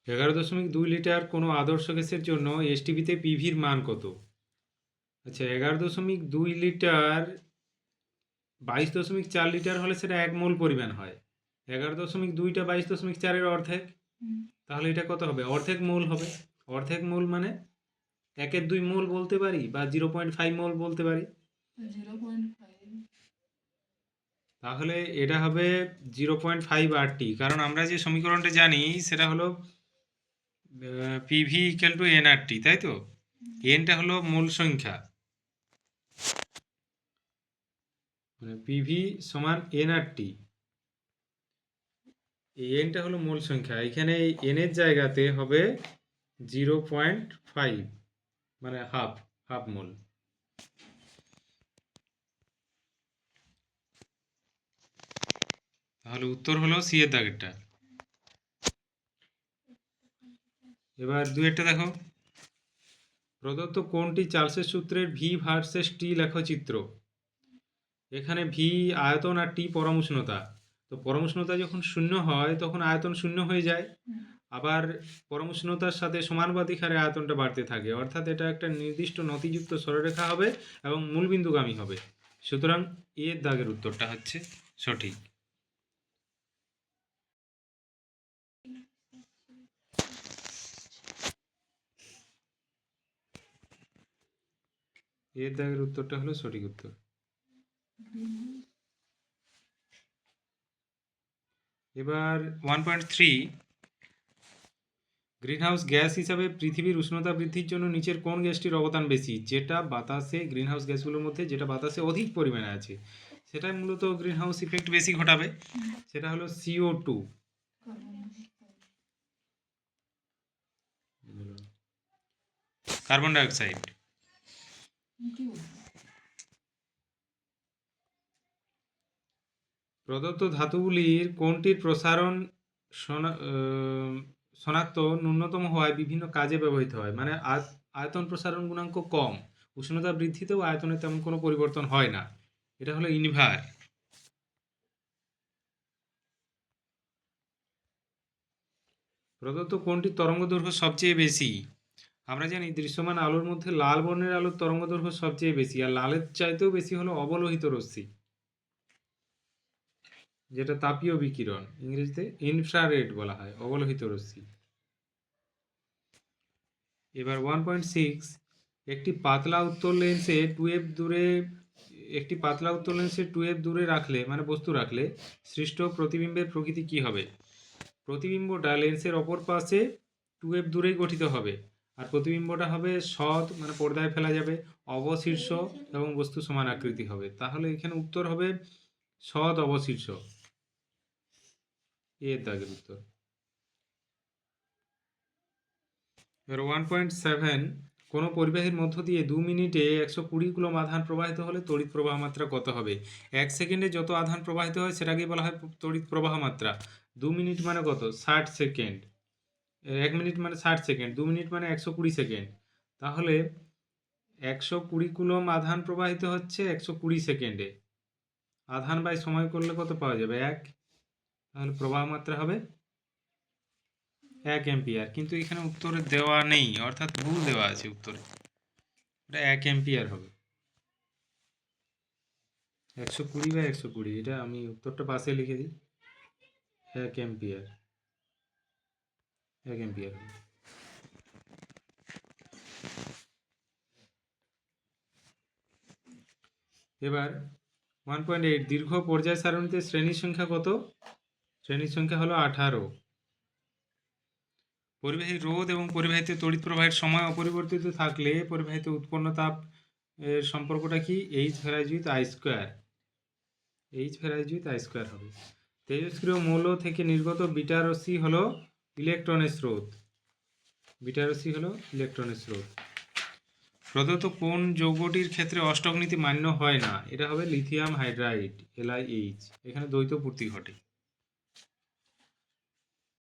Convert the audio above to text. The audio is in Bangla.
11.2 লিটার কোনো আদর্শ গ্যাসের জন্য এসটিপিতে পিভির মান কত? আচ্ছা, 11.2 লিটার 22.4 লিটার হলে সেটা 1 মোল পরিমাণ হয়। 11.2টা 22.4-এর অর্ধেক, তাহলে এটা কত হবে? অর্ধেক মোল হবে। অর্ধেক মোল মানে 1/2 মোল বলতে পারি বা 0.5 মোল বলতে পারি। 0.5, তাহলে এটা হবে 0.5 RT, কারণ আমরা যে সমীকরণটা জানি সেটা হলো পিভি ইকুয়াল টু এনআরটি, তাই তো? এনটা হলো মোল সংখ্যা, মানে পিভি সমান এনআরটি। এই এনটা হলো মোল সংখ্যা, এখানে এই এনের জায়গাতে হবে 0.5, মানে হাফ মোল। তাহলে উত্তর হলো সি এর দাগেরটা। এবার দুয়েরটা দেখো, প্রদত্ত কোনটি চার্লসের সূত্রের ভি ভার্সেস টি লেখচিত্র? এখানে ভি আয়তন আর টি পরম উষ্ণতা। তো পরম উষ্ণতা যখন শূন্য হয় তখন আয়তন শূন্য হয়ে যায়, আবার পরম উষ্ণতার সাথে সমানুপাতিক হারে আয়তনটা বাড়তে থাকে, অর্থাৎ এটা একটা নির্দিষ্ট নতিযুক্ত সরলরেখা হবে এবং মূলবিন্দুগামী হবে। সুতরাং এর দাগের উত্তরটা হচ্ছে সঠিক। এর দাগের উত্তরটা হলো সঠিক উত্তর। এবার 1.3, গ্রিনহাউস গ্যাস হিসাবে পৃথিবীর উষ্ণতা বৃদ্ধির জন্য নিচের কোন গ্যাসটির অবদান বেশি? যেটা বাতাসে, গ্রিনহাউস গ্যাসগুলোর মধ্যে যেটা বাতাসে অধিক পরিমাণে আছে সেটাই মূলত গ্রিনহাউস ইফেক্ট বেশি ঘটাবে, সেটা হলো CO2, কার্বন ডাইঅক্সাইড। প্রদত্ত ধাতুগুলির কোনটির প্রসারণ শনাক্ত ন্যূনতম হওয়ায় বিভিন্ন কাজে ব্যবহৃত হয়? মানে আয়তন প্রসারণ গুণাঙ্ক কম, উষ্ণতা বৃদ্ধিতেও আয়তনে তেমন কোনো পরিবর্তন হয় না, এটা হলো ইনভার। প্রদত্ত কোনটির তরঙ্গদৈর্ঘ্য সবচেয়ে বেশি? আমরা জানি দৃশ্যমান আলোর মধ্যে লাল বর্ণের আলোর তরঙ্গদৈর্ঘ্য সবচেয়ে বেশি, আর লালের চাইতেও বেশি হলো অবলোহিত রশ্মি, যেটা তাপীয় বিকিরণ, ইংরেজিতে ইনফ্রারেড বলা হয়, অবলোহিত রশ্মি। এবার 1.6, একটি পাতলা উত্তল লেন্সে 2f দূরে রাখলে, মানে বস্তু রাখলে সৃষ্ট প্রতিবিম্বের প্রকৃতি কি হবে? প্রতিবিম্বটা লেন্সের অপর পাশে 2f দূরেই গঠিত হবে, আর প্রতিবিম্বটা হবে সৎ, মানে পর্দায় ফেলা যাবে, অবশীর্ষ এবং বস্তু সমান আকৃতি হবে। তাহলে এখানে উত্তর হবে সৎ অবশীর্ষ, এর দাগের উত্তর। এবার 1.7, কোনো পরিবাহীর মধ্য দিয়ে 2 মিনিটে 120 কুলম আধান প্রবাহিত হলে তড়িৎ প্রবাহ মাত্রা কত হবে? 1 সেকেন্ডে যত আধান প্রবাহিত হয় সেটাকেই বলা হয় তড়িৎ প্রবাহ মাত্রা। 2 মিনিট মানে কত? 60 সেকেন্ড। 1 মিনিট মানে 60 সেকেন্ড, 2 মিনিট মানে 120 সেকেন্ড। তাহলে 120 কুলম আধান প্রবাহিত হচ্ছে 120 সেকেন্ডে, আধান বাই সময় করলে কত পাওয়া যাবে? 1। তাহলে প্রবাহ মাত্রা হবে 1 অ্যাম্পিয়ার, কিন্তু এখানে উত্তরে দেওয়া নেই, অর্থাৎ ভুল দেওয়া আছে উত্তরে, এটা 1 অ্যাম্পিয়ার হবে। 120/120, এটা আমি উত্তরটা পাশে লিখে দিই, 1 অ্যাম্পিয়ার, 1 অ্যাম্পিয়ার হবে। এবার 1.8, দীর্ঘ পর্যায় সারণীতে শ্রেণীর সংখ্যা কত? শ্রেণীর সংখ্যা হলো 18। পরিবাহীর রোধ এবং পরিবাহিত তড়িৎ প্রবাহের সময় অপরিবর্তিত থাকলে পরিবাহিত উৎপন্ন তাপ এর সম্পর্কটা কি? H/I² হবে। তেজস্ক্রিয় মৌল থেকে নির্গত বিটা রশ্মি হলো ইলেকট্রনের স্রোত, প্রদত্ত কোন যৌগটির ক্ষেত্রে অষ্টক নীতি মান্য হয় না? এটা হবে লিথিয়াম হাইড্রাইড, LiH, এখানে দ্বৈত পূর্তি ঘটে।